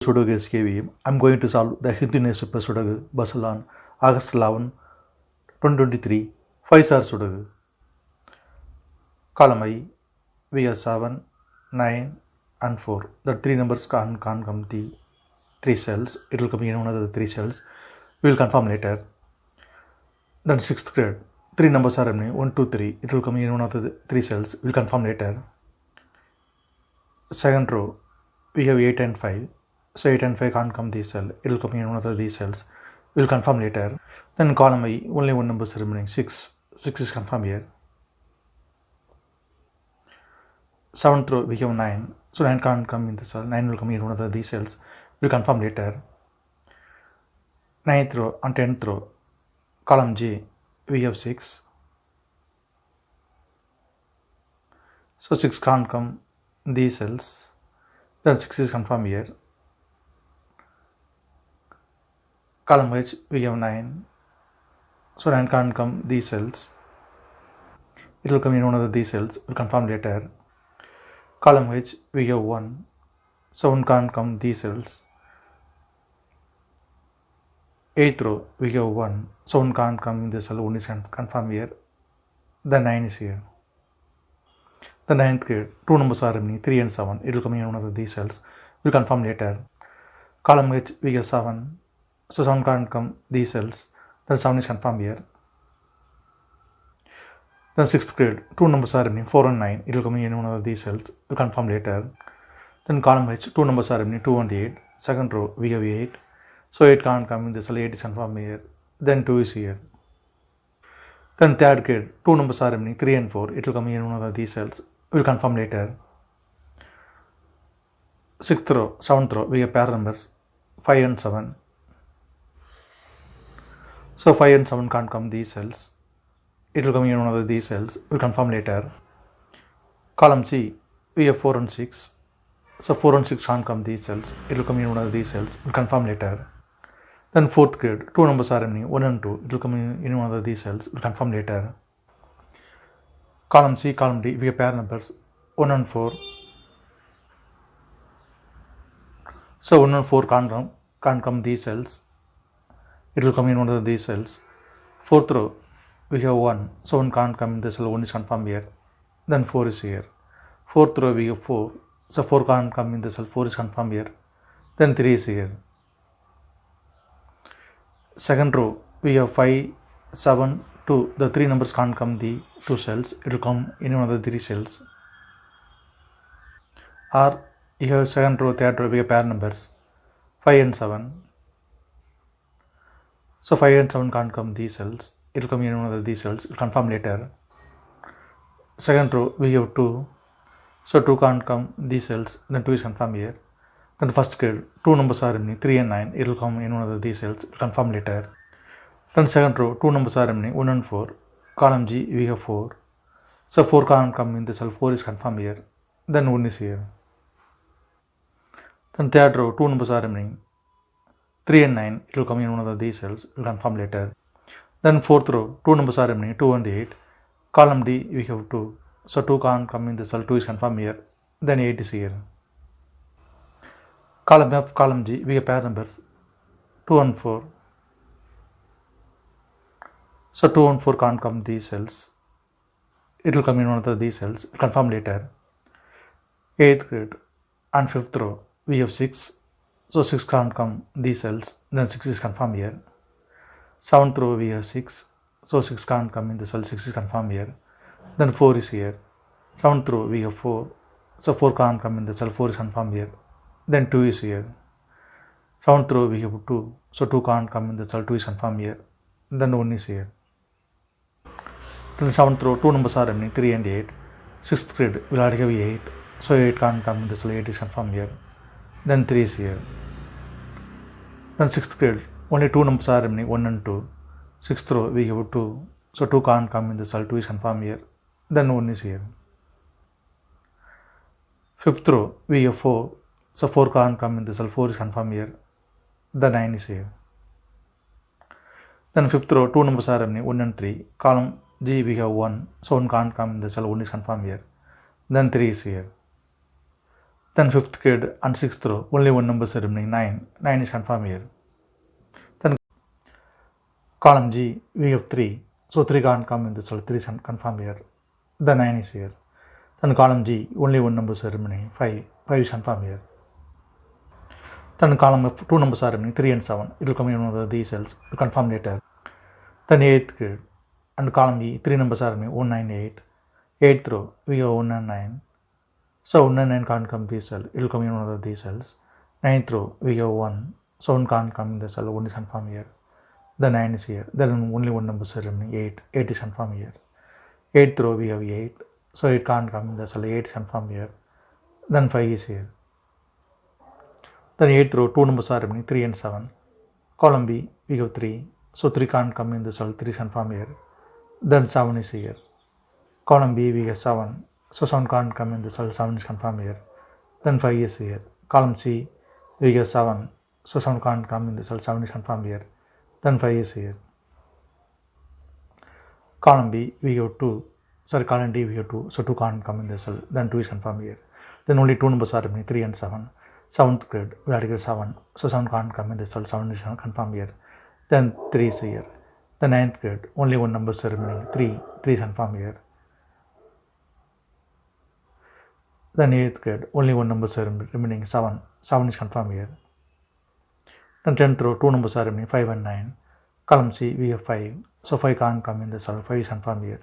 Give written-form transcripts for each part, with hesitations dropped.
Sudoku SkVm. I'm going to solve the Hindu newspaper Sudoku Basel on August 11, 2023. 5-star Sudoku. Column I, we have 7, 9 and 4. The three numbers can't come the 3 cells. It will come in one of the 3 cells. We will confirm later. Then 6th grade. 3 numbers are 1, 2, 3. It will come in one of the 3 cells. We will confirm later. Second row, we have 8 and 5. So 8 and 5 can't come this cell. It will come in one of these cells. We will confirm later. Then column I, only one number is remaining. 6. 6 is confirmed here. 7th row, we have 9. So 9 can't come in the cell. 9 will come in one of these cells. We will confirm later. 9th row and 10th row, column J, we have 6. So 6 can't come these cells. Then 6 is confirmed here. Column H, we have 9. So 9 can't come these cells. It will come in one of these cells. We'll confirm later. Column H, we have 1. So 1 can't come these cells. 8th row, we have 1. So 1 can't come in this cell. 1 is confirmed here. The 9 is here. The 9th grade, 2 numbers are remaining, 3 and 7. It will come in one of these cells. We'll confirm later. Column H, we have 7. So 7 can't come these cells. Then 7 is confirmed here. Then 6th grade, 2 numbers are remaining, 4 and 9. It will come in one of these cells. We'll confirm later. Then column H, 2 numbers are remaining, 2 and 8. Second row, we have 8. So 8 can't come in this cell. 8 is confirmed here. Then 2 is here. Then third grade, 2 numbers are remaining, 3 and 4. It will come in one of these cells. We'll confirm later. 6th row, 7th row, we have pair numbers 5 and 7. So 5 and 7 can't come these cells. It will come in one of these cells. We'll confirm later. Column C, we have 4 and 6. So 4 and 6 can't come these cells. It will come in one of these cells. We'll confirm later. Then 4th grade, 2 numbers are remaining, 1 and 2. It will come in one of these cells. We'll confirm later. Column C, column D, we have pair numbers 1 and 4. So 1 and 4 can't come these cells. It will come in one of these cells. 4th row, we have 1. So 1 can't come in this cell. 1 is confirmed here. Then 4 is here. 4th row, we have 4. So 4 can't come in this cell. 4 is confirmed here. Then 3 is here. Second row, we have 5, 7, 2. The 3 numbers can't come the 2 cells. It will come in one of the 3 cells. Or you have second row, third row, we have pair numbers 5 and 7. So 5 and 7 can't come these cells. It will come in one of these cells. We'll confirm later. Second row, we have 2. So 2 can't come these cells. Then 2 is confirmed here. Then the first grade, 2 numbers are remaining, 3 and 9. It will come in one of these cells. We'll confirm later. Then second row, 2 numbers are remaining, 1 and 4. Column G, we have 4. So 4 can't come in the cell. 4 is confirmed here. Then 1 is here. Then third row, 2 numbers are remaining, 3 and 9. It will come in one of these cells. We'll confirm later. Then 4th row, 2 numbers are remaining, 2 and 8. Column D, we have 2. So 2 can't come in the cell. 2 is confirmed here. Then 8 is here. Column F, column G, we have pair numbers 2 and 4. So 2 and 4 can't come these cells. It will come in one of these cells. We'll confirm later. 8th grade and 5th row, we have 6. So 6 can't come these cells. Then 6 is confirmed here. 7th row, we have 6. So 6 can't come in the cell. 6 is confirmed here. Then 4 is here. 7th row, we have 4. So 4 can't come in the cell. 4 is confirmed here. Then 2 is here. 7th row, we have 2. So 2 can't come in the cell. 2 is confirmed here. Then 1 is here. Then 7th row, 2 numbers are remaining, 3 and 8. 6th grade, we'll already have 8. So 8 can't come in the cell. 8 is confirmed here. Then 3 is here. Then 6th grade, only 2 numbers are remaining, 1 and 2. 6th row, we have 2. So 2 can't come in the cell. 2 is confirmed here. Then 1 is here. 5th row, we have 4. So 4 can't come in the cell. 4 is confirmed here. The 9 is here. Then 5th row, 2 numbers are remaining, 1 and 3. Column G, we have 1. So 1 can't come in the cell. 1 is confirmed here. Then 3 is here. Then fifth kid and sixth row, only one number is remaining, 9. 9 is confirmed here. Then column G, we have 3. So 3 can't come in this cell, 3 is confirmed here. The 9 is here. Then column G, only one number is remaining, 5. 5 is confirmed here. Then column F, 2 numbers are remaining, 3 and 7. It will come in one of these cells to confirm later. Then 8th kid and column E, 3 numbers are remaining, 1, 9, 8. 8th row, we have 1 and 9. So 1 and 9 can't come this cell, it will come in one of these cells. 9th row, we have 1. So 1 can't come in the cell, 1 is confirmed here. The 9 is here. Then only one number is remaining, 8. 8 is confirmed here. 8th row, we have 8. So it can't come in the cell, 8 is confirmed here. Then 5 is here. Then 8th row, 2 numbers are remaining, 3 and 7. Column B, we have 3. So 3 can't come in the cell, 3 is confirmed here. Then 7 is here. Column B, we have 7. So 7 can't come in the cell, 7 is confirmed here. Then 5 is here. Column C, we have 7. So 7 can't come in the cell, 7 is confirmed here. Then 5 is here. Column B, we have 2. Sorry, column D, we have 2. So 2 can't come in the cell. Then 2 is confirmed here. Then only 2 numbers are remaining, 3 and 7. 7th grade, we have to get 7. So 7 can't come in the cell, 7 is confirmed here. Then 3 is here. The 9th grade, only one number is remaining, 3. 3 is confirmed here. Then 8th grade, only one number is remaining, 7. 7 is confirmed here. Then 10th row, 2 numbers are remaining, 5 and 9. Column C, we have 5. So 5 can't come in the cell, 5 is confirmed here.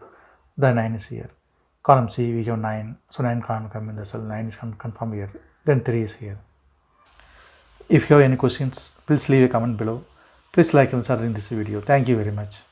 The 9 is here. Column C, we have 9. So 9 can't come in the cell, 9 is confirmed here. Then 3 is here. If you have any questions, please leave a comment below. Please like and share in this video. Thank you very much.